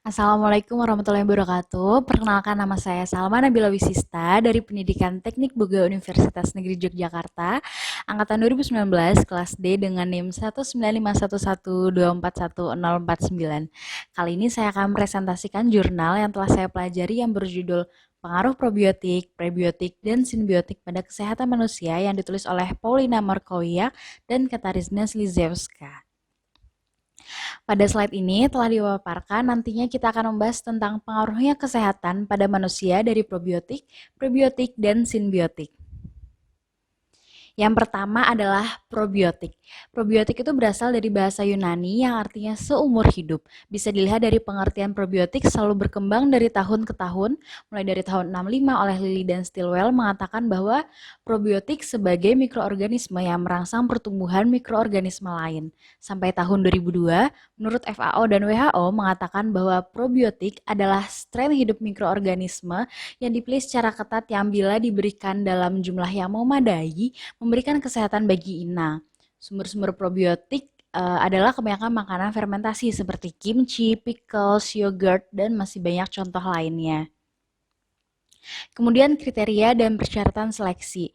Assalamualaikum warahmatullahi wabarakatuh. Perkenalkan, nama saya Salma Nabila Wisista dari Pendidikan Teknik Boga Universitas Negeri Yogyakarta, angkatan 2019, kelas D dengan NIM 19511241049. Kali ini saya akan presentasikan jurnal yang telah saya pelajari yang berjudul Pengaruh Probiotik, Prebiotik, dan Simbiotik pada Kesehatan Manusia yang ditulis oleh Paulina Markowiak dan Katarzyna Slizewska. Pada slide ini telah dipaparkan, nantinya kita akan membahas tentang pengaruhnya kesehatan pada manusia dari probiotik, prebiotik, dan simbiotik. Yang pertama adalah probiotik. Probiotik itu berasal dari bahasa Yunani yang artinya seumur hidup. Bisa dilihat dari pengertian probiotik selalu berkembang dari tahun ke tahun. Mulai dari tahun 65 oleh Lilly dan Stilwell mengatakan bahwa probiotik sebagai mikroorganisme yang merangsang pertumbuhan mikroorganisme lain. Sampai tahun 2002, menurut FAO dan WHO mengatakan bahwa probiotik adalah strain hidup mikroorganisme yang dipilih secara ketat yang bila diberikan dalam jumlah yang memadai memberikan kesehatan bagi inang. Sumber-sumber probiotik adalah kebanyakan makanan fermentasi seperti kimchi, pickles, yogurt, dan masih banyak contoh lainnya. Kemudian kriteria dan persyaratan seleksi.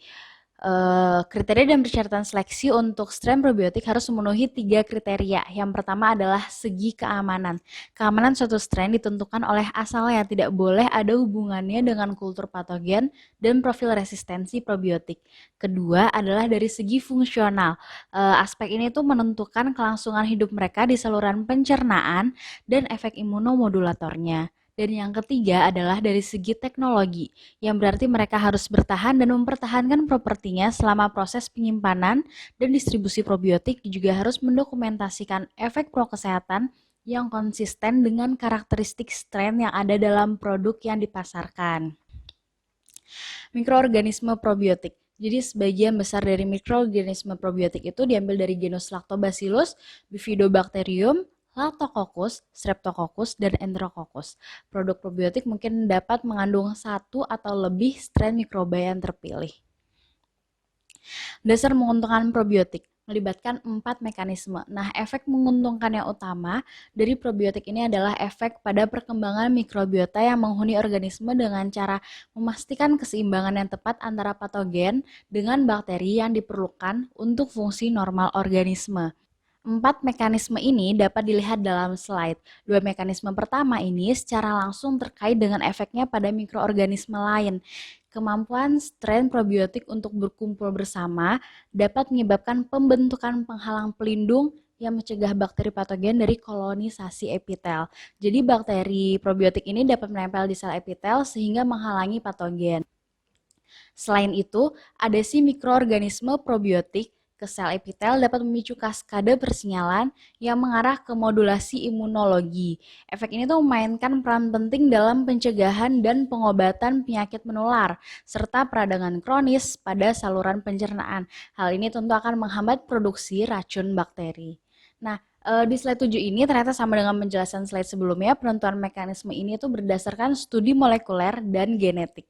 Kriteria dan persyaratan seleksi untuk strain probiotik harus memenuhi 3 kriteria. Yang pertama adalah segi keamanan. Keamanan suatu strain ditentukan oleh asalnya, tidak boleh ada hubungannya dengan kultur patogen dan profil resistensi probiotik. Kedua adalah dari segi fungsional. Aspek ini tuh menentukan kelangsungan hidup mereka di saluran pencernaan dan efek imunomodulatornya. Dan yang ketiga adalah dari segi teknologi, yang berarti mereka harus bertahan dan mempertahankan propertinya selama proses penyimpanan dan distribusi probiotik, juga harus mendokumentasikan efek pro kesehatan yang konsisten dengan karakteristik strain yang ada dalam produk yang dipasarkan. Mikroorganisme probiotik. Jadi sebagian besar dari mikroorganisme probiotik itu diambil dari genus Lactobacillus, Bifidobacterium, Lactococcus, Streptococcus, dan Enterococcus. Produk probiotik mungkin dapat mengandung satu atau lebih strain mikroba yang terpilih. Dasar menguntungkan probiotik melibatkan 4 mekanisme. Nah, efek menguntungkan yang utama dari probiotik ini adalah efek pada perkembangan mikrobiota yang menghuni organisme dengan cara memastikan keseimbangan yang tepat antara patogen dengan bakteri yang diperlukan untuk fungsi normal organisme. 4 mekanisme ini dapat dilihat dalam slide. 2 mekanisme pertama ini secara langsung terkait dengan efeknya pada mikroorganisme lain. Kemampuan strain probiotik untuk berkumpul bersama dapat menyebabkan pembentukan penghalang pelindung yang mencegah bakteri patogen dari kolonisasi epitel. Jadi bakteri probiotik ini dapat menempel di sel epitel sehingga menghalangi patogen. Selain itu, adesi mikroorganisme probiotik ke sel epitel dapat memicu kaskade persinyalan yang mengarah ke modulasi imunologi. Efek ini tuh memainkan peran penting dalam pencegahan dan pengobatan penyakit menular, serta peradangan kronis pada saluran pencernaan. Hal ini tentu akan menghambat produksi racun bakteri. Nah, di slide 7 ini ternyata sama dengan penjelasan slide sebelumnya, penentuan mekanisme ini tuh berdasarkan studi molekuler dan genetik.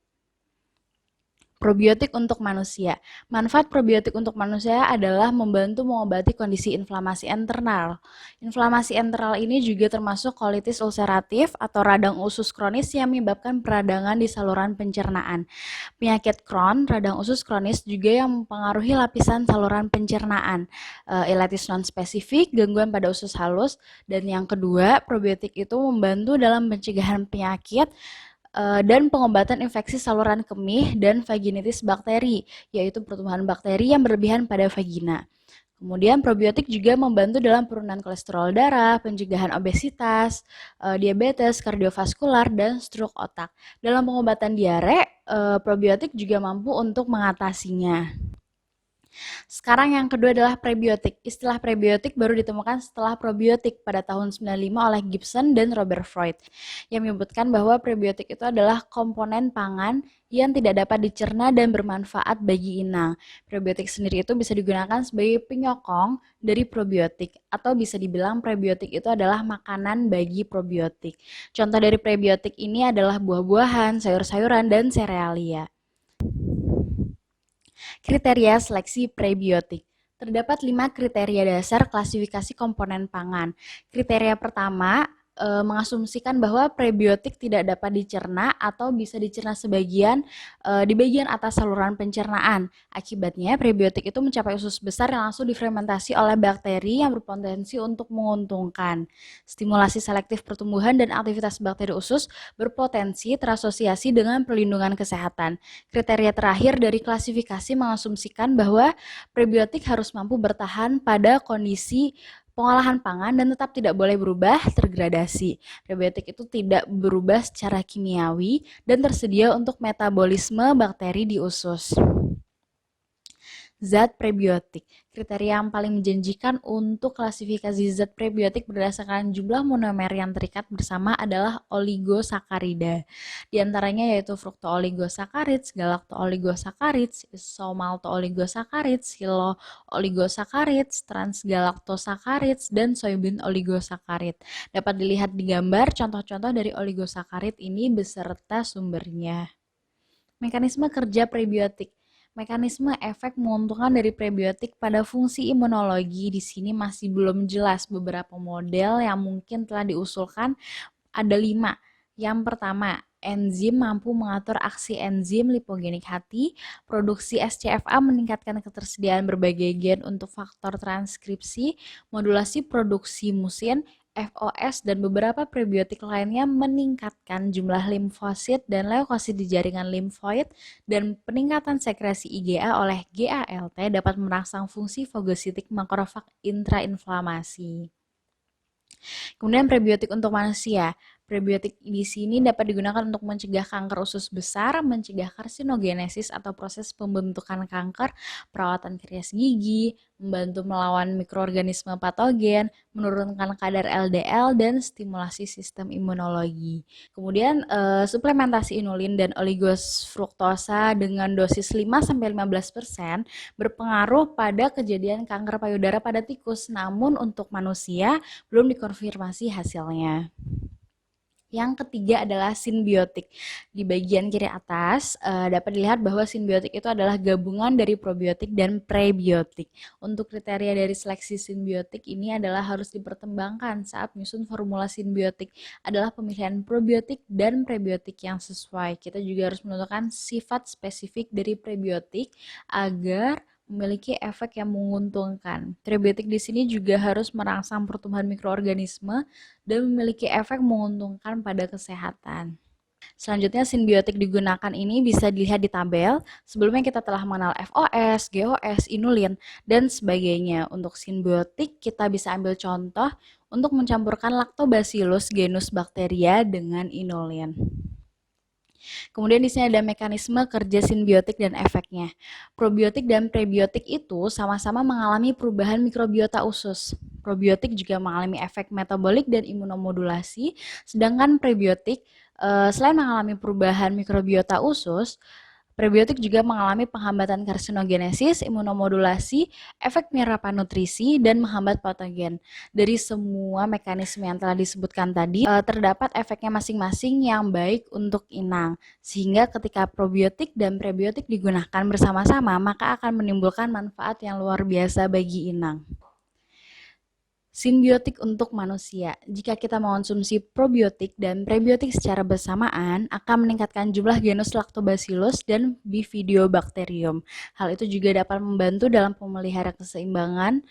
Probiotik untuk manusia. Manfaat probiotik untuk manusia adalah membantu mengobati kondisi inflamasi internal. Inflamasi internal ini juga termasuk kolitis ulceratif atau radang usus kronis yang menyebabkan peradangan di saluran pencernaan. Penyakit Crohn, radang usus kronis juga yang mempengaruhi lapisan saluran pencernaan. Ileitis non-spesifik, gangguan pada usus halus. Dan yang kedua, probiotik itu membantu dalam pencegahan penyakit dan pengobatan infeksi saluran kemih dan vaginitis bakteri, yaitu pertumbuhan bakteri yang berlebihan pada vagina. Kemudian probiotik juga membantu dalam penurunan kolesterol darah, pencegahan obesitas, diabetes, kardiovaskular, dan stroke otak. Dalam pengobatan diare, probiotik juga mampu untuk mengatasinya. Sekarang yang kedua adalah prebiotik. Istilah prebiotik baru ditemukan setelah probiotik pada tahun 95 oleh Gibson dan Robert Freud, yang menyebutkan bahwa prebiotik itu adalah komponen pangan yang tidak dapat dicerna dan bermanfaat bagi inang. Prebiotik sendiri itu bisa digunakan sebagai penyokong dari probiotik, atau bisa dibilang prebiotik itu adalah makanan bagi probiotik. Contoh dari prebiotik ini adalah buah-buahan, sayur-sayuran, dan serealia. Kriteria seleksi prebiotik. Terdapat 5 kriteria dasar klasifikasi komponen pangan. Kriteria pertama mengasumsikan bahwa prebiotik tidak dapat dicerna atau bisa dicerna sebagian di bagian atas saluran pencernaan. Akibatnya, prebiotik itu mencapai usus besar yang langsung difermentasi oleh bakteri yang berpotensi untuk menguntungkan. Stimulasi selektif pertumbuhan dan aktivitas bakteri usus berpotensi terasosiasi dengan perlindungan kesehatan. Kriteria terakhir dari klasifikasi mengasumsikan bahwa prebiotik harus mampu bertahan pada kondisi pengolahan pangan dan tetap tidak boleh berubah tergradasi. Prebiotik itu tidak berubah secara kimiawi dan tersedia untuk metabolisme bakteri di usus. Zat prebiotik. Kriteria yang paling menjanjikan untuk klasifikasi zat prebiotik berdasarkan jumlah monomer yang terikat bersama adalah oligosakarida. Di antaranya yaitu fructooligosaccharides, galactooligosaccharides, isomaltooligosaccharides, silooligosaccharides, transgalactosaccharides, dan soybean oligosaccharide. Dapat dilihat di gambar contoh-contoh dari oligosaccharid ini beserta sumbernya. Mekanisme kerja prebiotik. Mekanisme efek menguntungkan dari prebiotik pada fungsi imunologi di sini masih belum jelas. Beberapa model yang mungkin telah diusulkan ada 5. Yang pertama, enzim mampu mengatur aksi enzim lipogenik hati, produksi SCFA meningkatkan ketersediaan berbagai gen untuk faktor transkripsi, modulasi produksi musin, FOS, dan beberapa prebiotik lainnya meningkatkan jumlah limfosit dan leukosit di jaringan limfoid, dan peningkatan sekresi IgA oleh GALT dapat merangsang fungsi fagositik makrofag intrainflamasi. Kemudian prebiotik untuk manusia. Prebiotik di sini dapat digunakan untuk mencegah kanker usus besar, mencegah karsinogenesis atau proses pembentukan kanker, perawatan karies gigi, membantu melawan mikroorganisme patogen, menurunkan kadar LDL, dan stimulasi sistem imunologi. Kemudian suplementasi inulin dan oligosfruktosa dengan dosis 5-15% berpengaruh pada kejadian kanker payudara pada tikus. Namun untuk manusia belum dikonfirmasi hasilnya. Yang ketiga adalah simbiotik. Di bagian kiri atas dapat dilihat bahwa simbiotik itu adalah gabungan dari probiotik dan prebiotik. Untuk kriteria dari seleksi simbiotik ini adalah harus dipertimbangkan saat menyusun formula simbiotik adalah pemilihan probiotik dan prebiotik yang sesuai. Kita juga harus menentukan sifat spesifik dari prebiotik agar memiliki efek yang menguntungkan. Prebiotik di sini juga harus merangsang pertumbuhan mikroorganisme dan memiliki efek menguntungkan pada kesehatan. Selanjutnya, simbiotik digunakan ini bisa dilihat di tabel. Sebelumnya kita telah mengenal FOS, GOS, inulin, dan sebagainya. Untuk simbiotik, kita bisa ambil contoh untuk mencampurkan Lactobacillus genus Bacteria dengan inulin. Kemudian di sini ada mekanisme kerja simbiotik dan efeknya. Probiotik dan prebiotik itu sama-sama mengalami perubahan mikrobiota usus. Probiotik juga mengalami efek metabolik dan imunomodulasi, sedangkan prebiotik selain mengalami perubahan mikrobiota usus, prebiotik juga mengalami penghambatan karsinogenesis, imunomodulasi, efek penyerapan nutrisi, dan menghambat patogen. Dari semua mekanisme yang telah disebutkan tadi, terdapat efeknya masing-masing yang baik untuk inang. Sehingga ketika probiotik dan prebiotik digunakan bersama-sama, maka akan menimbulkan manfaat yang luar biasa bagi inang. Simbiotik untuk manusia. Jika kita mengonsumsi probiotik dan prebiotik secara bersamaan, akan meningkatkan jumlah genus Lactobacillus dan Bifidobacterium. Hal itu juga dapat membantu dalam pemelihara keseimbangan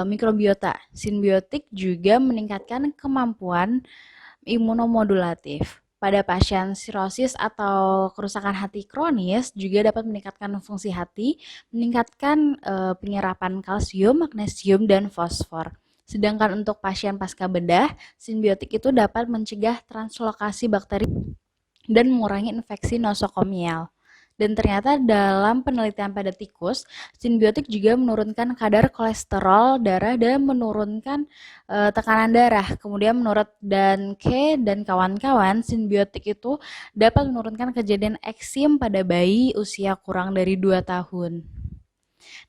mikrobiota. Simbiotik juga meningkatkan kemampuan imunomodulatif. Pada pasien sirosis atau kerusakan hati kronis juga dapat meningkatkan fungsi hati, meningkatkan penyerapan kalsium, magnesium, dan fosfor. Sedangkan untuk pasien pasca bedah, simbiotik itu dapat mencegah translokasi bakteri dan mengurangi infeksi nosokomial. Dan ternyata dalam penelitian pada tikus, simbiotik juga menurunkan kadar kolesterol darah dan menurunkan tekanan darah. Kemudian menurut Dan K dan kawan-kawan, simbiotik itu dapat menurunkan kejadian eksim pada bayi usia kurang dari 2 tahun.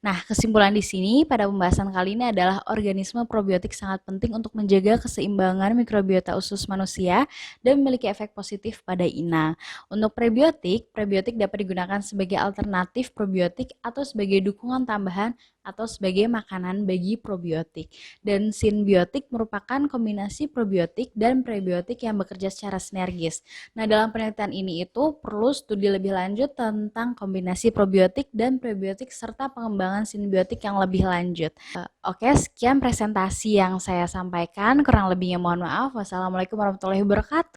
Nah, kesimpulan di sini pada pembahasan kali ini adalah organisme probiotik sangat penting untuk menjaga keseimbangan mikrobiota usus manusia dan memiliki efek positif pada inang. Untuk prebiotik, prebiotik dapat digunakan sebagai alternatif probiotik atau sebagai dukungan tambahan atau sebagai makanan bagi probiotik. Dan simbiotik merupakan kombinasi probiotik dan prebiotik yang bekerja secara sinergis. Nah, dalam penelitian ini itu perlu studi lebih lanjut tentang kombinasi probiotik dan prebiotik serta pengembangan simbiotik yang lebih lanjut. Oke, sekian presentasi yang saya sampaikan. Kurang lebihnya mohon maaf. Wassalamualaikum warahmatullahi wabarakatuh.